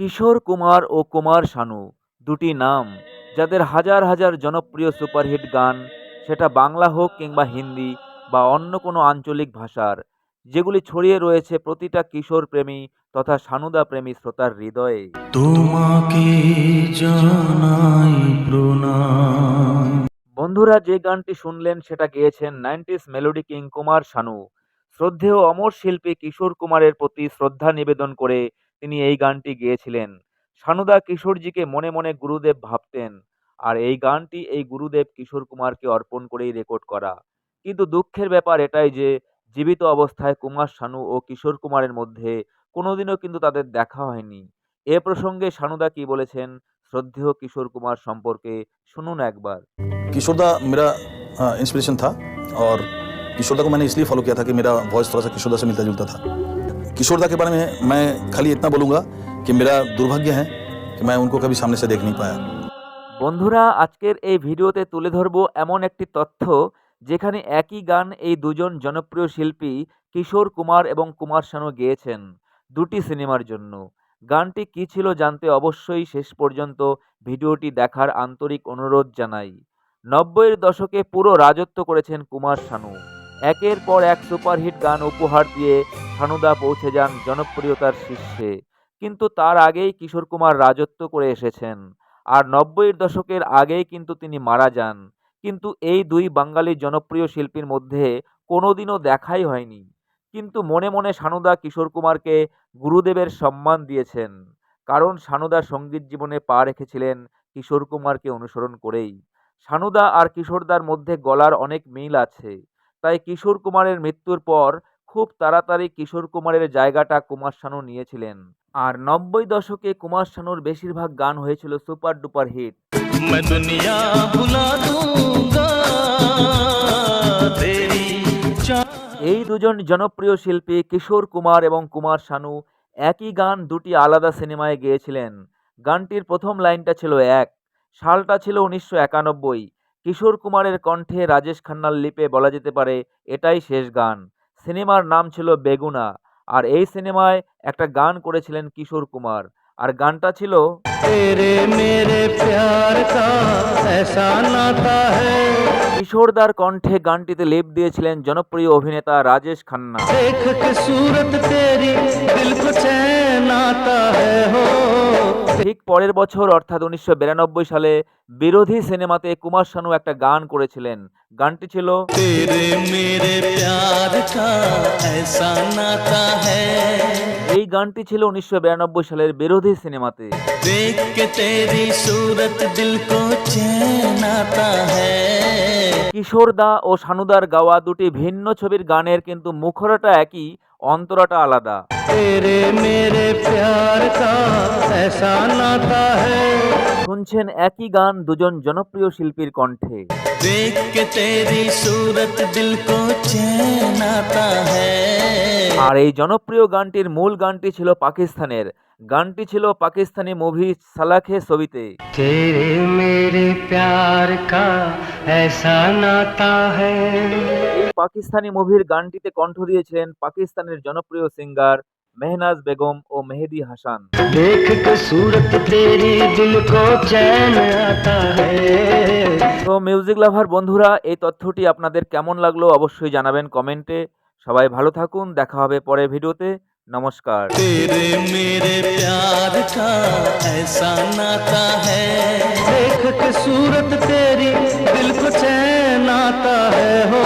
কিশোর কুমার ও কুমার শানু দুটি নাম যাদের হাজার হাজার জনপ্রিয় সুপারহিট গান, সেটা বাংলা হোক কিংবা হিন্দি বা অন্য কোনো আঞ্চলিক ভাষার, যেগুলি ছড়িয়ে রয়েছে প্রতিটা কিশোর প্রেমী তথা সানুদা প্রেমী শ্রোতার হৃদয়ে। তোমাকে জানাই প্রণাম। বন্ধুরা, যে গানটি শুনলেন সেটা গেয়েছেন 90s melody king Kumar Sanu. শ্রদ্ধেয় অমর শিল্পী কিশোর কুমারের প্রতি শ্রদ্ধা নিবেদন করে তিনি এই গানটি গেয়েছিলেন। শানুদা কিশোরজিকে মনে মনে গুরুদেব ভাবতেন, আর এই গানটি এই গুরুদেব কিশোর কুমারকে অর্পণ করেই রেকর্ড করা। কিন্তু দুঃখের ব্যাপার এটাই যে জীবিত অবস্থায় কুমার শানু ও কিশোর কুমারের মধ্যে কোনোদিনও কিন্তু তাদের দেখা হয়নি। এ প্রসঙ্গে শানুদা কি বলেছেন শ্রদ্ধেয় কিশোর কুমার সম্পর্কে শুনুন একবার। किशोरदा मेरा इंस्पिरेशन था और किशोरदा को मैंने इसलिए फॉलो किया था कि मेरा वॉइस थोड़ा सा किशोरदा से मिलता जुलता था। किशोरदा के बारे में मैं खाली इतना बोलूँगा कि मेरा दुर्भाग्य है कि मैं उनको कभी सामने से देख नहीं पाया। বন্ধুরা, আজকের এই ভিডিওতে তুলে ধরবো এমন একটি তথ্য যেখানে একই গান এই দুজন জনপ্রিয় শিল্পী কিশোর কুমার এবং কুমার শানু গেয়েছেন দুটি সিনেমার জন্য। গানটি কী ছিল জানতে অবশ্যই শেষ পর্যন্ত ভিডিওটি দেখার আন্তরিক অনুরোধ জানাই। 90-এর দশকে পুরো রাজত্ব করেছেন কুমার শানু। একের পর এক সুপারহিট গান উপহার দিয়ে শানুদা পৌঁছে যান জনপ্রিয়তার শীর্ষে। কিন্তু তার আগেই কিশোর কুমার রাজত্ব করে এসেছেন, আর 90-এর দশকের আগেই কিন্তু তিনি মারা যান। কিন্তু এই দুই বাঙালি জনপ্রিয় শিল্পীর মধ্যে কোনোদিনও দেখাই হয়নি। কিন্তু মনে মনে শানুদা কিশোর কুমারকে গুরুদেবের সম্মান দিয়েছেন, কারণ শানুদা সঙ্গীত জীবনে পা রেখেছিলেন কিশোর কুমারকে অনুসরণ করেই। শানুদা আর কিশোরদার মধ্যে গলার অনেক মিল আছে, তাই কিশোর কুমারের মৃত্যুর পর খুব তাড়াতাড়ি কিশোর কুমারের জায়গাটা কুমার শানু নিয়েছিলেন। আর 90 দশকে কুমার শানুর বেশিরভাগ গান হয়েছিল সুপার ডুপার হিট। मैं दुनिया भुला दूंगा तेरी এই দুজন জনপ্রিয় শিল্পী কিশোর কুমার এবং কুমার শানু একই গান দুটি আলাদা সিনেমায় গেয়েছিলেন। গানটির প্রথম লাইনটা ছিল এক, সালটা ছিল 1991। কিশোর কুমারের কণ্ঠে রাজেশ খান্নার লিপে বলা যেতে পারে এটাই শেষ গান। সিনেমার নাম ছিল বেগুনা, আর এই সিনেমায় একটা গান করেছিলেন কিশোর কুমার, আর গানটা ছিল तेरे मेरे प्यार का ऐसा नाता है কিশোরদার কণ্ঠে গানটিতে লেপ দিয়েছিলেন জনপ্রিয় অভিনেতা রাজেশ খান্না। देख के सूरत तेरी दिल को चैन आता है हो। ঠিক পরের বছর অর্থাৎ 1992 সালে বিরোধী সিনেমাতে কুমার শানু একটা গান করেছিলেন। গানটি ছিল तेरे मेरे प्यार का ऐसा नाता है এই গানটি ছিল 1992 সালের বিরোধী সিনেমাতে। देख के तेरी सूरत दिल को चैन आता है কিশোরদা ও শানুদার গাওয়া দুটি ভিন্ন ছবির গানের কিন্তু মুখরাটা একই, অন্তরাটা আলাদা। तेरे मेरे प्यार का ऐसा नाता है শুনছেন একই গান দুজন জনপ্রিয় শিল্পীর কণ্ঠে। देख के तेरी सूरत दिल को चैन आता है আর এই জনপ্রিয় গানটির মূল গানটি ছিল পাকিস্তানের। গানটি ছিল পাকিস্তানি মুভি সালাখে ছবিতে। तेरे मेरे प्यार का ऐसा नाता है এই পাকিস্তানি মুভির গানটিতে কণ্ঠ দিয়েছিলেন পাকিস্তানের জনপ্রিয় সিঙ্গার মেহনাজ বেগম ও মেহেদি হাসান। देख के सूरत तेरी दिल को चैन आता है তো মিউজিক লাভার বন্ধুরা, এই তথ্যটি আপনাদের কেমন লাগলো অবশ্যই জানাবেন কমেন্টে। সবাই ভালো থাকুন, দেখা হবে পরের ভিডিওতে। নমস্কার। तेरे मेरे प्यार का ऐसा नाता है देख के सूरत तेरी दिल को चैन आता है हो।